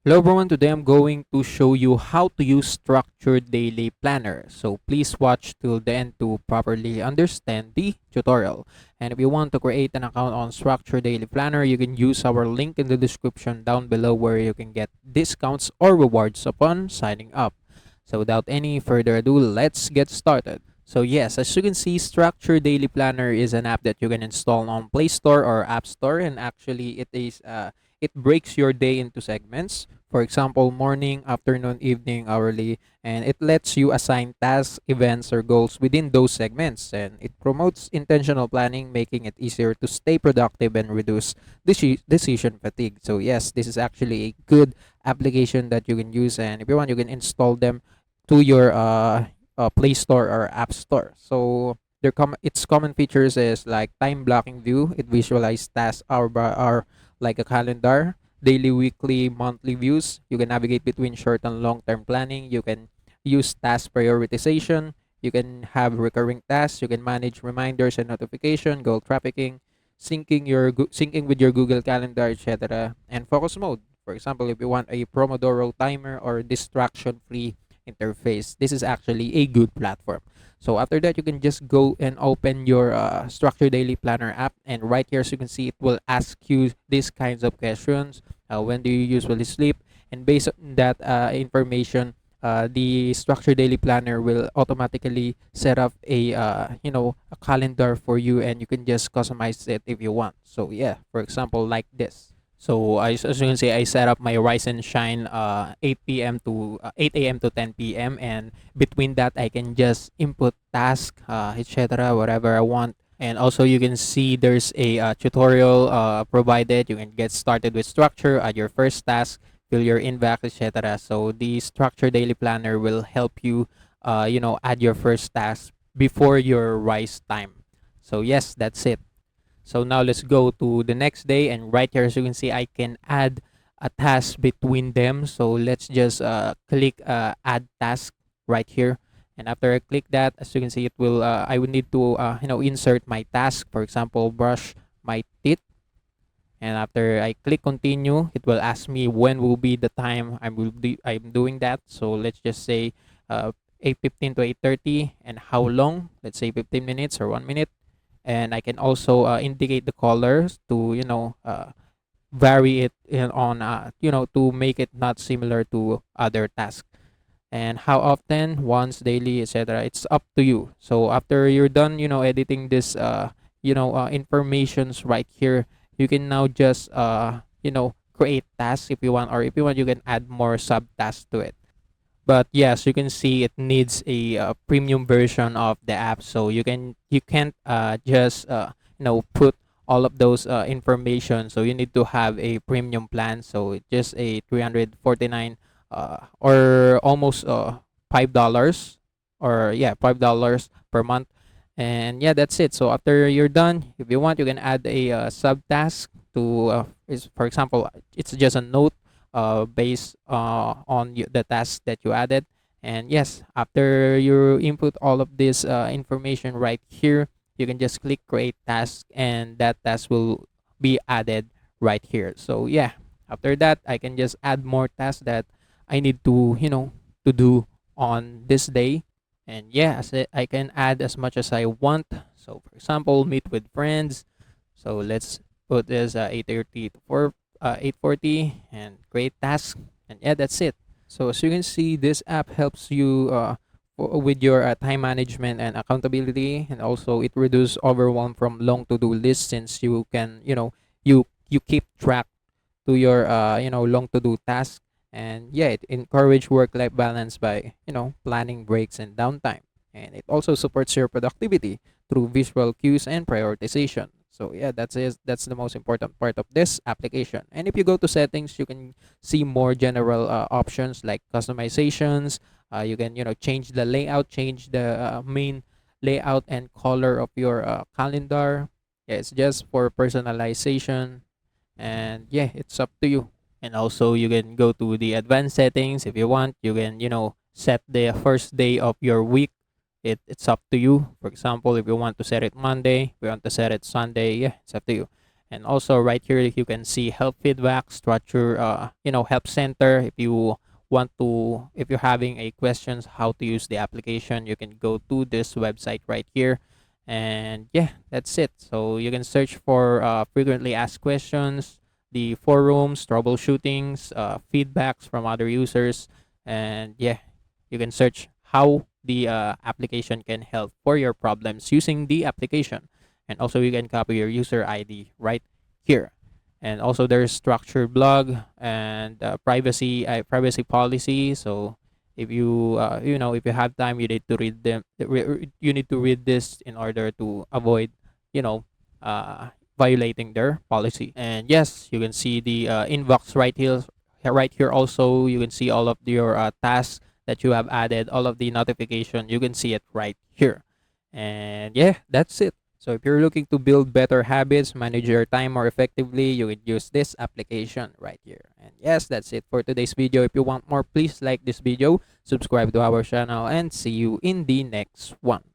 Hello everyone, today I'm going to show you how to use structured daily planner. So please watch till the end to properly understand the tutorial. And if you want to create an account on structured daily planner, you can use our link in the description down below where you can get discounts or rewards upon signing up. So without any further ado, let's get started. So yes, as you can see, Structure Daily Planner is an app that you can install on Play Store or App Store, and actually it breaks your day into segments. For example, morning, afternoon, evening, hourly, and it lets you assign tasks, events, or goals within those segments. And it promotes intentional planning, making it easier to stay productive and reduce decision fatigue. So yes, this is actually a good application that you can use, and if you want, you can install them to your Play Store or App Store. So its common features is like time blocking view. It visualizes tasks hour by hour like a calendar. Daily, weekly, monthly views. You can navigate between short and long term planning. You can use task prioritization. You can have recurring tasks. You can manage reminders and notification, goal trafficking, syncing with your Google Calendar, etc. And focus mode. For example, if you want a Pomodoro timer or distraction-free interface, this is actually a good platform. So after that, you can just go and open your Structure Daily Planner app, and right here, as you can see, it will ask you these kinds of questions. When do you usually sleep? And based on that information, the Structure Daily Planner will automatically set up a calendar for you, and you can just customize it if you want. So yeah, for example, like this. So as you can see, I set up my Rise and Shine 8 p.m. to 8 a.m. to 10 p.m. and between that I can just input task, etc. whatever I want. And also you can see there's a tutorial provided. You can get started with structure, add your first task, fill your inbox, etc. So the Structure Daily Planner will help you, add your first task before your rise time. So yes, that's it. So now let's go to the next day, and right here, as you can see, I can add a task between them. So let's just click add task right here. And after I click that, as you can see, it will I would need to insert my task. For example, brush my teeth. And after I click continue, it will ask me when will be the time I'm doing that. So let's just say 8:15 to 8:30, and how long? Let's say 15 minutes or 1 minute. And I can also indicate the colors to vary it on to make it not similar to other tasks. And how often, once, daily, etc. It's up to you. So after you're done editing this informations right here, you can now just create tasks if you want, or if you want, you can add more subtasks to it. But yes, you can see it needs a premium version of the app, so you can't just put all of those information. So you need to have a premium plan. So it's just a 349 or almost $5, or yeah, $5 per month. And yeah, that's it. So after you're done, if you want, you can add a subtask to is for example, it's just a note based on the task that you added. And yes, after you input all of this information right here, you can just click create task, and that task will be added right here. So yeah, after that, I can just add more tasks that I need to to do on this day. And yeah, I can add as much as I want. So for example, meet with friends. So let's put this 8:30 to 8:40, and create task. And yeah, that's it. So as you can see, this app helps you with your time management and accountability, and also it reduces overwhelm from long to do lists, since you can you keep track to your long to do tasks. And yeah, it encourage work life balance by planning breaks and downtime. And it also supports your productivity through visual cues and prioritization. So yeah, that's the most important part of this application. And if you go to settings, you can see more general options like customizations. You can change the layout, change the main layout and color of your calendar. Yeah, it's just for personalization. And yeah, it's up to you. And also you can go to the advanced settings if you want. You can set the first day of your week. It's up to you. For example, if you want to set it Monday, if you want to set it Sunday, yeah, it's up to you. And also right here you can see help feedback, structure, help center. If you want to, if you're having a questions how to use the application, you can go to this website right here. And yeah, that's it. So you can search for frequently asked questions, the forums, troubleshootings, feedbacks from other users. And yeah, you can search how the application can help for your problems using the application. And also you can copy your user ID right here. And also there's structured blog and privacy policy. So if you if you have time, you need to read them. You need to read this in order to avoid you know violating their policy. And yes, you can see the inbox right here. Right here also you can see all of your tasks that you have added, all of the notification. You can see it right here. And yeah, that's it. So if you're looking to build better habits, manage your time more effectively, you can use this application right here. And yes, that's it for today's video. If you want more, please like this video, subscribe to our channel, and see you in the next one.